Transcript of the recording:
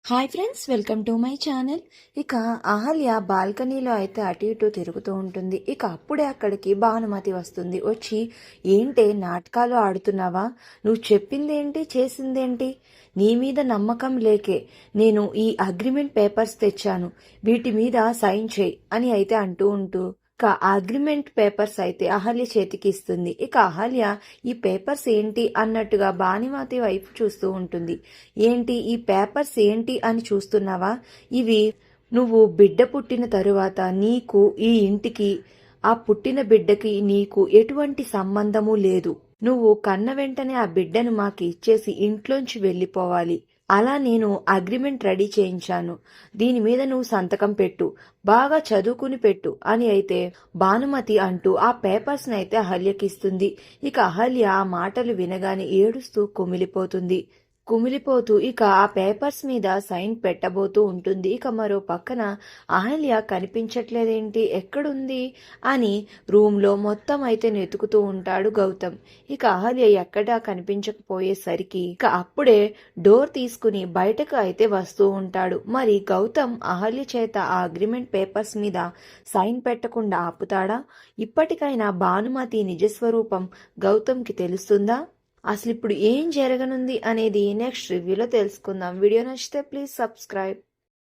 Hi friends, welcome to my channel. ఇక అహల్య బాల్కనీలో అయితే అటు ఇటు తిరుగుతూ ఉంటుంది. ఇక అప్పుడే అక్కడికి భానుమతి వస్తుంది. వచ్చి, ఏంటే నాటకాలు ఆడుతున్నావా? నువ్వు చెప్పిందేంటి, చేసిందేంటి? నీ మీద నమ్మకం లేకే నేను ఈ అగ్రిమెంట్ పేపర్స్ తెచ్చాను, వీటి మీద సైన్ చేయి అని అయితే అంటూ ఇక అగ్రిమెంట్ పేపర్స్ అయితే అహల్య చేతికి ఇస్తుంది. ఇక అహల్య ఈ పేపర్స్ ఏంటి అన్నట్టుగా భానుమతి వైపు చూస్తూ ఉంటుంది. ఏంటి ఈ పేపర్స్ ఏంటి అని చూస్తున్నావా? ఇవి నువ్వు బిడ్డ పుట్టిన తరువాత నీకు, ఈ ఇంటికి, ఆ పుట్టిన బిడ్డకి నీకు ఎటువంటి సంబంధము లేదు. నువ్వు కన్న వెంటనే ఆ బిడ్డను మాకు ఇచ్చేసి ఇంట్లోంచి వెళ్ళిపోవాలి. అలా నేను అగ్రిమెంట్ రెడీ చేయించాను. దీని మీద నువ్వు సంతకం పెట్టు, బాగా చదువుకుని పెట్టు అని అయితే భానుమతి అంటూ ఆ పేపర్స్ని అయితే అహల్యకిస్తుంది. ఇక అహల్య ఆ మాటలు వినగానే ఏడుస్తూ కుమిలిపోతూ ఇక ఆ పేపర్స్ మీద సైన్ పెట్టబోతూ ఉంటుంది. ఇక మరో పక్కన అహల్య కనిపించట్లేదేంటి, ఎక్కడుంది అని రూమ్లో మొత్తం అయితే వెతుకుతూ ఉంటాడు గౌతమ్. ఇక అహల్య ఎక్కడా కనిపించకపోయేసరికి ఇక అప్పుడే డోర్ తీసుకుని బయటకు అయితే వస్తూ ఉంటాడు. మరి గౌతమ్ అహల్య చేత ఆ అగ్రిమెంట్ పేపర్స్ మీద సైన్ పెట్టకుండా ఆపుతాడా? ఇప్పటికైనా భానుమతి నిజస్వరూపం గౌతమ్కి తెలుస్తుందా? అసలు ఇప్పుడు ఏం జరగనుంది అనేది నెక్స్ట్ రివ్యూలో తెలుసుకుందాం. వీడియో నచ్చితే ప్లీజ్ సబ్స్క్రైబ్.